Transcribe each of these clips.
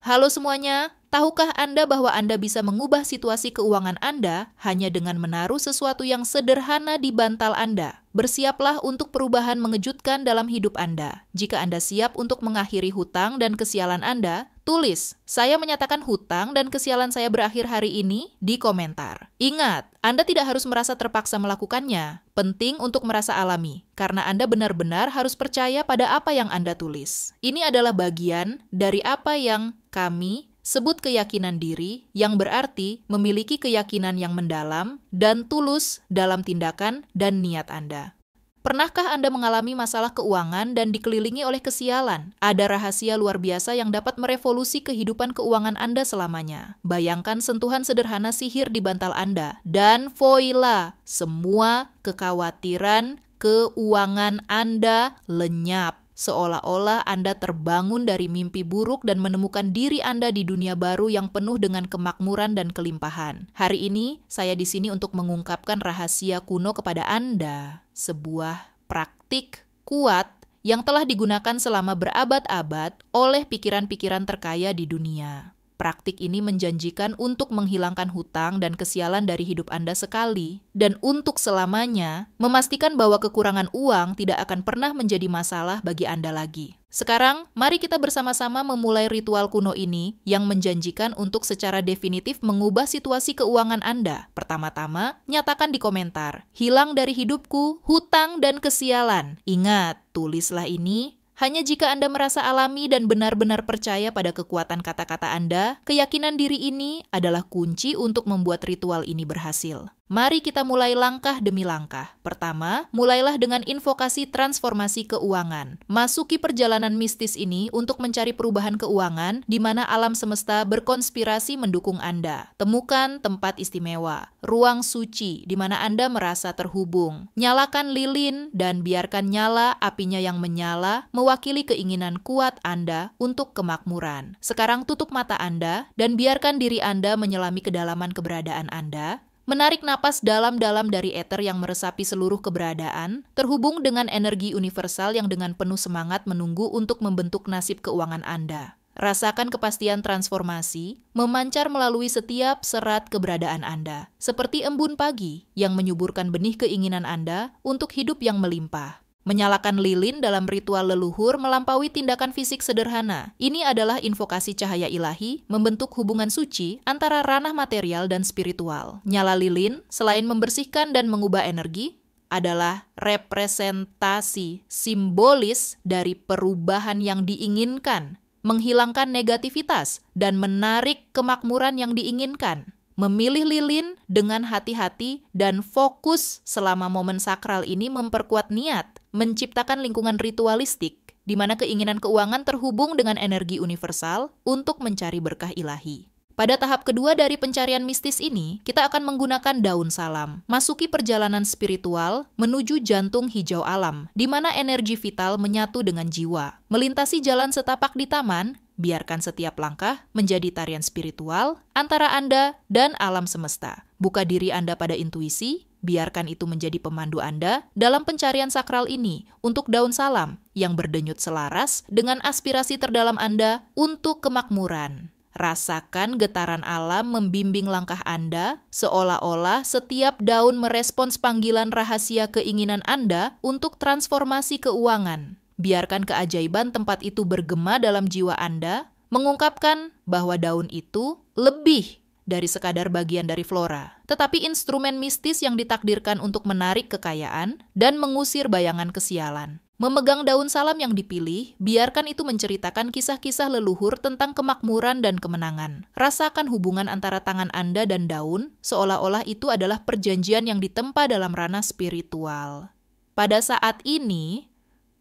Halo semuanya, tahukah Anda bahwa Anda bisa mengubah situasi keuangan Anda hanya dengan menaruh sesuatu yang sederhana di bantal Anda? Bersiaplah untuk perubahan mengejutkan dalam hidup Anda. Jika Anda siap untuk mengakhiri hutang dan kesialan Anda, tulis, "Saya menyatakan hutang dan kesialan saya berakhir hari ini" di komentar. Ingat, Anda tidak harus merasa terpaksa melakukannya. Penting untuk merasa alami, karena Anda benar-benar harus percaya pada apa yang Anda tulis. Ini adalah bagian dari apa yang kami sebut keyakinan diri, yang berarti memiliki keyakinan yang mendalam dan tulus dalam tindakan dan niat Anda. Pernahkah Anda mengalami masalah keuangan dan dikelilingi oleh kesialan? Ada rahasia luar biasa yang dapat merevolusi kehidupan keuangan Anda selamanya. Bayangkan sentuhan sederhana sihir di bantal Anda, dan voila, semua kekhawatiran keuangan Anda lenyap. Seolah-olah Anda terbangun dari mimpi buruk dan menemukan diri Anda di dunia baru yang penuh dengan kemakmuran dan kelimpahan. Hari ini, saya di sini untuk mengungkapkan rahasia kuno kepada Anda. Sebuah praktik kuat yang telah digunakan selama berabad-abad oleh pikiran-pikiran terkaya di dunia. Praktik ini menjanjikan untuk menghilangkan hutang dan kesialan dari hidup Anda sekali, dan untuk selamanya memastikan bahwa kekurangan uang tidak akan pernah menjadi masalah bagi Anda lagi. Sekarang, mari kita bersama-sama memulai ritual kuno ini yang menjanjikan untuk secara definitif mengubah situasi keuangan Anda. Pertama-tama, nyatakan di komentar, "Hilang dari hidupku, hutang dan kesialan." Ingat, tulislah ini hanya jika Anda merasa alami dan benar-benar percaya pada kekuatan kata-kata Anda. Keyakinan diri ini adalah kunci untuk membuat ritual ini berhasil. Mari kita mulai langkah demi langkah. Pertama, mulailah dengan invokasi transformasi keuangan. Masuki perjalanan mistis ini untuk mencari perubahan keuangan di mana alam semesta berkonspirasi mendukung Anda. Temukan tempat istimewa, ruang suci di mana Anda merasa terhubung. Nyalakan lilin dan biarkan nyala apinya yang menyala mewakili keinginan kuat Anda untuk kemakmuran. Sekarang tutup mata Anda dan biarkan diri Anda menyelami kedalaman keberadaan Anda. Menarik napas dalam-dalam dari eter yang meresapi seluruh keberadaan, terhubung dengan energi universal yang dengan penuh semangat menunggu untuk membentuk nasib keuangan Anda. Rasakan kepastian transformasi memancar melalui setiap serat keberadaan Anda, seperti embun pagi yang menyuburkan benih keinginan Anda untuk hidup yang melimpah. Menyalakan lilin dalam ritual leluhur melampaui tindakan fisik sederhana. Ini adalah invokasi cahaya ilahi, membentuk hubungan suci antara ranah material dan spiritual. Nyala lilin, selain membersihkan dan mengubah energi, adalah representasi simbolis dari perubahan yang diinginkan, menghilangkan negativitas, dan menarik kemakmuran yang diinginkan. Memilih lilin dengan hati-hati dan fokus selama momen sakral ini memperkuat niat, menciptakan lingkungan ritualistik di mana keinginan keuangan terhubung dengan energi universal untuk mencari berkah ilahi. Pada tahap kedua dari pencarian mistis ini, kita akan menggunakan daun salam. Masuki perjalanan spiritual menuju jantung hijau alam, di mana energi vital menyatu dengan jiwa. Melintasi jalan setapak di taman, biarkan setiap langkah menjadi tarian spiritual antara Anda dan alam semesta. Buka diri Anda pada intuisi, biarkan itu menjadi pemandu Anda dalam pencarian sakral ini untuk daun salam yang berdenyut selaras dengan aspirasi terdalam Anda untuk kemakmuran. Rasakan getaran alam membimbing langkah Anda, seolah-olah setiap daun merespons panggilan rahasia keinginan Anda untuk transformasi keuangan. Biarkan keajaiban tempat itu bergema dalam jiwa Anda, mengungkapkan bahwa daun itu lebih dari sekadar bagian dari flora, tetapi instrumen mistis yang ditakdirkan untuk menarik kekayaan dan mengusir bayangan kesialan. Memegang daun salam yang dipilih, biarkan itu menceritakan kisah-kisah leluhur tentang kemakmuran dan kemenangan. Rasakan hubungan antara tangan Anda dan daun, seolah-olah itu adalah perjanjian yang ditempa dalam ranah spiritual. Pada saat ini,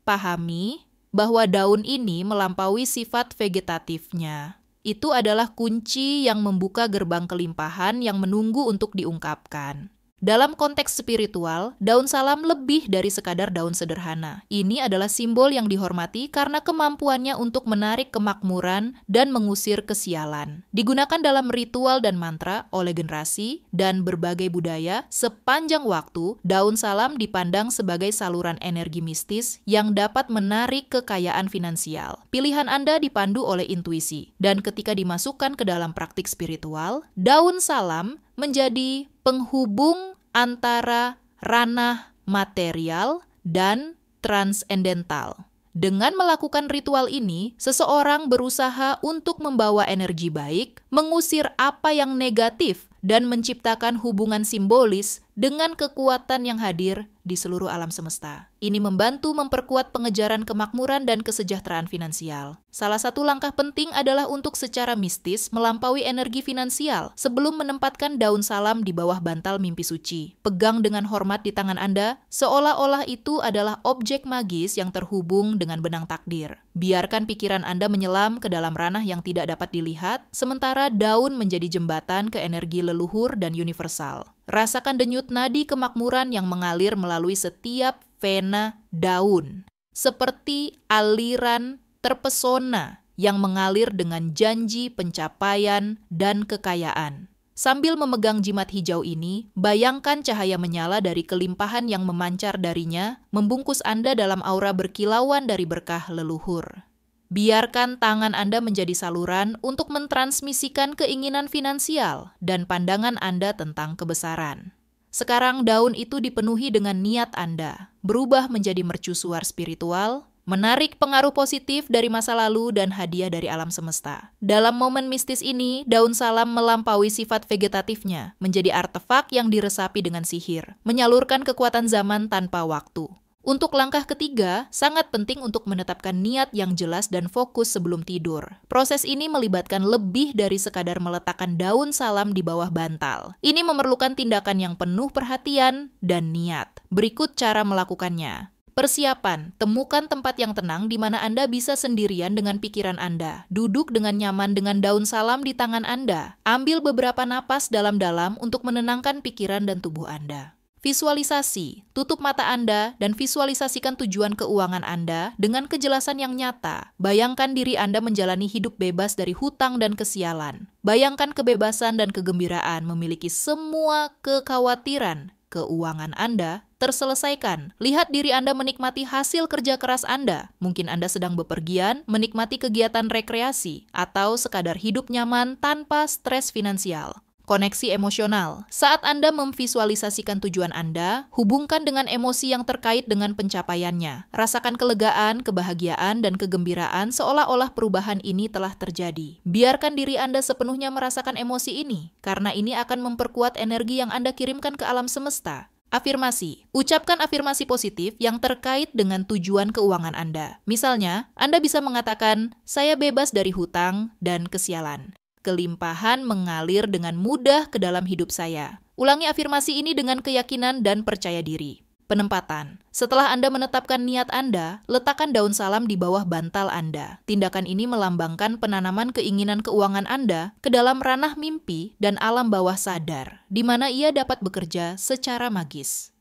pahami bahwa daun ini melampaui sifat vegetatifnya. Itu adalah kunci yang membuka gerbang kelimpahan yang menunggu untuk diungkapkan. Dalam konteks spiritual, daun salam lebih dari sekadar daun sederhana. Ini adalah simbol yang dihormati karena kemampuannya untuk menarik kemakmuran dan mengusir kesialan. Digunakan dalam ritual dan mantra oleh generasi dan berbagai budaya, sepanjang waktu, daun salam dipandang sebagai saluran energi mistis yang dapat menarik kekayaan finansial. Pilihan Anda dipandu oleh intuisi, dan ketika dimasukkan ke dalam praktik spiritual, daun salam menjadi penghubung antara ranah material dan transendental. Dengan melakukan ritual ini, seseorang berusaha untuk membawa energi baik, mengusir apa yang negatif, dan menciptakan hubungan simbolis dengan kekuatan yang hadir di seluruh alam semesta. Ini membantu memperkuat pengejaran kemakmuran dan kesejahteraan finansial. Salah satu langkah penting adalah untuk secara mistis melampaui energi finansial sebelum menempatkan daun salam di bawah bantal mimpi suci. Pegang dengan hormat di tangan Anda, seolah-olah itu adalah objek magis yang terhubung dengan benang takdir. Biarkan pikiran Anda menyelam ke dalam ranah yang tidak dapat dilihat, sementara daun menjadi jembatan ke energi leluhur dan universal. Rasakan denyut nadi kemakmuran yang mengalir melalui setiap vena daun, seperti aliran terpesona yang mengalir dengan janji pencapaian dan kekayaan. Sambil memegang jimat hijau ini, bayangkan cahaya menyala dari kelimpahan yang memancar darinya, membungkus Anda dalam aura berkilauan dari berkah leluhur. Biarkan tangan Anda menjadi saluran untuk mentransmisikan keinginan finansial dan pandangan Anda tentang kebesaran. Sekarang daun itu dipenuhi dengan niat Anda, berubah menjadi mercusuar spiritual, menarik pengaruh positif dari masa lalu dan hadiah dari alam semesta. Dalam momen mistis ini, daun salam melampaui sifat vegetatifnya, menjadi artefak yang diresapi dengan sihir, menyalurkan kekuatan zaman tanpa waktu. Untuk langkah ketiga, sangat penting untuk menetapkan niat yang jelas dan fokus sebelum tidur. Proses ini melibatkan lebih dari sekadar meletakkan daun salam di bawah bantal. Ini memerlukan tindakan yang penuh perhatian dan niat. Berikut cara melakukannya. Persiapan, temukan tempat yang tenang di mana Anda bisa sendirian dengan pikiran Anda. Duduk dengan nyaman dengan daun salam di tangan Anda. Ambil beberapa napas dalam-dalam untuk menenangkan pikiran dan tubuh Anda. Visualisasi, tutup mata Anda dan visualisasikan tujuan keuangan Anda dengan kejelasan yang nyata. Bayangkan diri Anda menjalani hidup bebas dari hutang dan kesialan. Bayangkan kebebasan dan kegembiraan memiliki semua kekhawatiran keuangan Anda terselesaikan. Lihat diri Anda menikmati hasil kerja keras Anda. Mungkin Anda sedang bepergian, menikmati kegiatan rekreasi, atau sekadar hidup nyaman tanpa stres finansial. Koneksi emosional. Saat Anda memvisualisasikan tujuan Anda, hubungkan dengan emosi yang terkait dengan pencapaiannya. Rasakan kelegaan, kebahagiaan, dan kegembiraan seolah-olah perubahan ini telah terjadi. Biarkan diri Anda sepenuhnya merasakan emosi ini, karena ini akan memperkuat energi yang Anda kirimkan ke alam semesta. Afirmasi. Ucapkan afirmasi positif yang terkait dengan tujuan keuangan Anda. Misalnya, Anda bisa mengatakan, "Saya bebas dari hutang dan kesialan. Kelimpahan mengalir dengan mudah ke dalam hidup saya." Ulangi afirmasi ini dengan keyakinan dan percaya diri. Penempatan. Setelah Anda menetapkan niat Anda, letakkan daun salam di bawah bantal Anda. Tindakan ini melambangkan penanaman keinginan keuangan Anda ke dalam ranah mimpi dan alam bawah sadar, di mana ia dapat bekerja secara magis.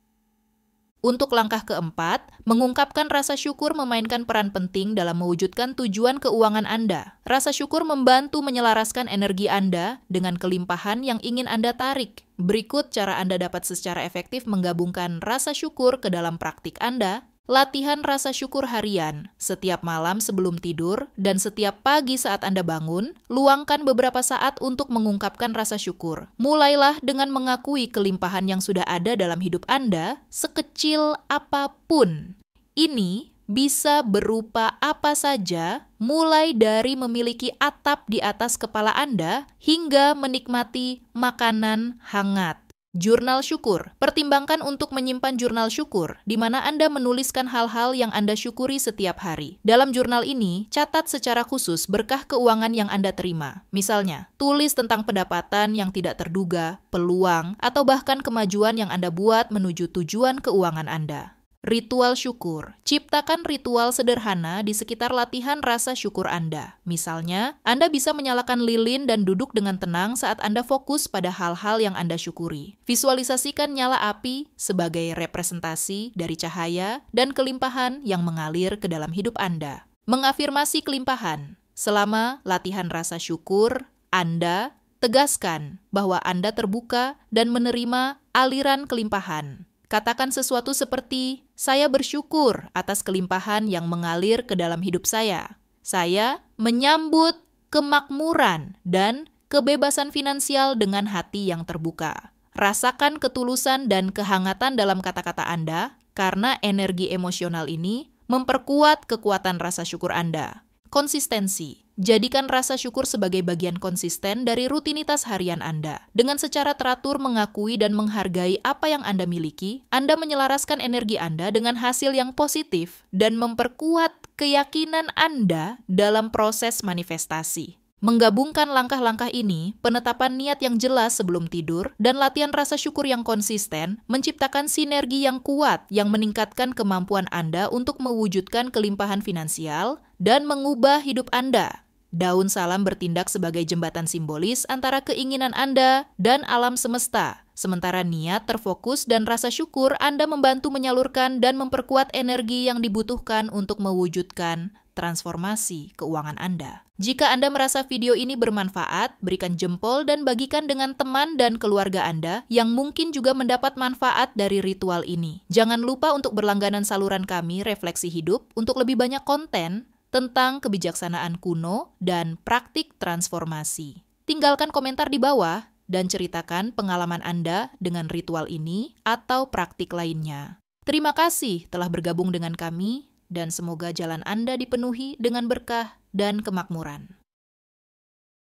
Untuk langkah keempat, mengungkapkan rasa syukur memainkan peran penting dalam mewujudkan tujuan keuangan Anda. Rasa syukur membantu menyelaraskan energi Anda dengan kelimpahan yang ingin Anda tarik. Berikut cara Anda dapat secara efektif menggabungkan rasa syukur ke dalam praktik Anda. Latihan rasa syukur harian. Setiap malam sebelum tidur dan setiap pagi saat Anda bangun, luangkan beberapa saat untuk mengungkapkan rasa syukur. Mulailah dengan mengakui kelimpahan yang sudah ada dalam hidup Anda, sekecil apapun. Ini bisa berupa apa saja, mulai dari memiliki atap di atas kepala Anda hingga menikmati makanan hangat. Jurnal syukur. Pertimbangkan untuk menyimpan jurnal syukur, di mana Anda menuliskan hal-hal yang Anda syukuri setiap hari. Dalam jurnal ini, catat secara khusus berkah keuangan yang Anda terima. Misalnya, tulis tentang pendapatan yang tidak terduga, peluang, atau bahkan kemajuan yang Anda buat menuju tujuan keuangan Anda. Ritual syukur. Ciptakan ritual sederhana di sekitar latihan rasa syukur Anda. Misalnya, Anda bisa menyalakan lilin dan duduk dengan tenang saat Anda fokus pada hal-hal yang Anda syukuri. Visualisasikan nyala api sebagai representasi dari cahaya dan kelimpahan yang mengalir ke dalam hidup Anda. Mengafirmasi kelimpahan. Selama latihan rasa syukur, Anda tegaskan bahwa Anda terbuka dan menerima aliran kelimpahan. Katakan sesuatu seperti, saya bersyukur atas kelimpahan yang mengalir ke dalam hidup saya. Saya menyambut kemakmuran dan kebebasan finansial dengan hati yang terbuka. Rasakan ketulusan dan kehangatan dalam kata-kata Anda, karena energi emosional ini memperkuat kekuatan rasa syukur Anda. Konsistensi. Jadikan rasa syukur sebagai bagian konsisten dari rutinitas harian Anda. Dengan secara teratur mengakui dan menghargai apa yang Anda miliki, Anda menyelaraskan energi Anda dengan hasil yang positif dan memperkuat keyakinan Anda dalam proses manifestasi. Menggabungkan langkah-langkah ini, penetapan niat yang jelas sebelum tidur, dan latihan rasa syukur yang konsisten, menciptakan sinergi yang kuat yang meningkatkan kemampuan Anda untuk mewujudkan kelimpahan finansial dan mengubah hidup Anda. Daun salam bertindak sebagai jembatan simbolis antara keinginan Anda dan alam semesta. Sementara niat terfokus dan rasa syukur Anda membantu menyalurkan dan memperkuat energi yang dibutuhkan untuk mewujudkan transformasi keuangan Anda. Jika Anda merasa video ini bermanfaat, berikan jempol dan bagikan dengan teman dan keluarga Anda yang mungkin juga mendapat manfaat dari ritual ini. Jangan lupa untuk berlangganan saluran kami Refleksi Hidup untuk lebih banyak konten tentang kebijaksanaan kuno dan praktik transformasi. Tinggalkan komentar di bawah dan ceritakan pengalaman Anda dengan ritual ini atau praktik lainnya. Terima kasih telah bergabung dengan kami dan semoga jalan Anda dipenuhi dengan berkah dan kemakmuran.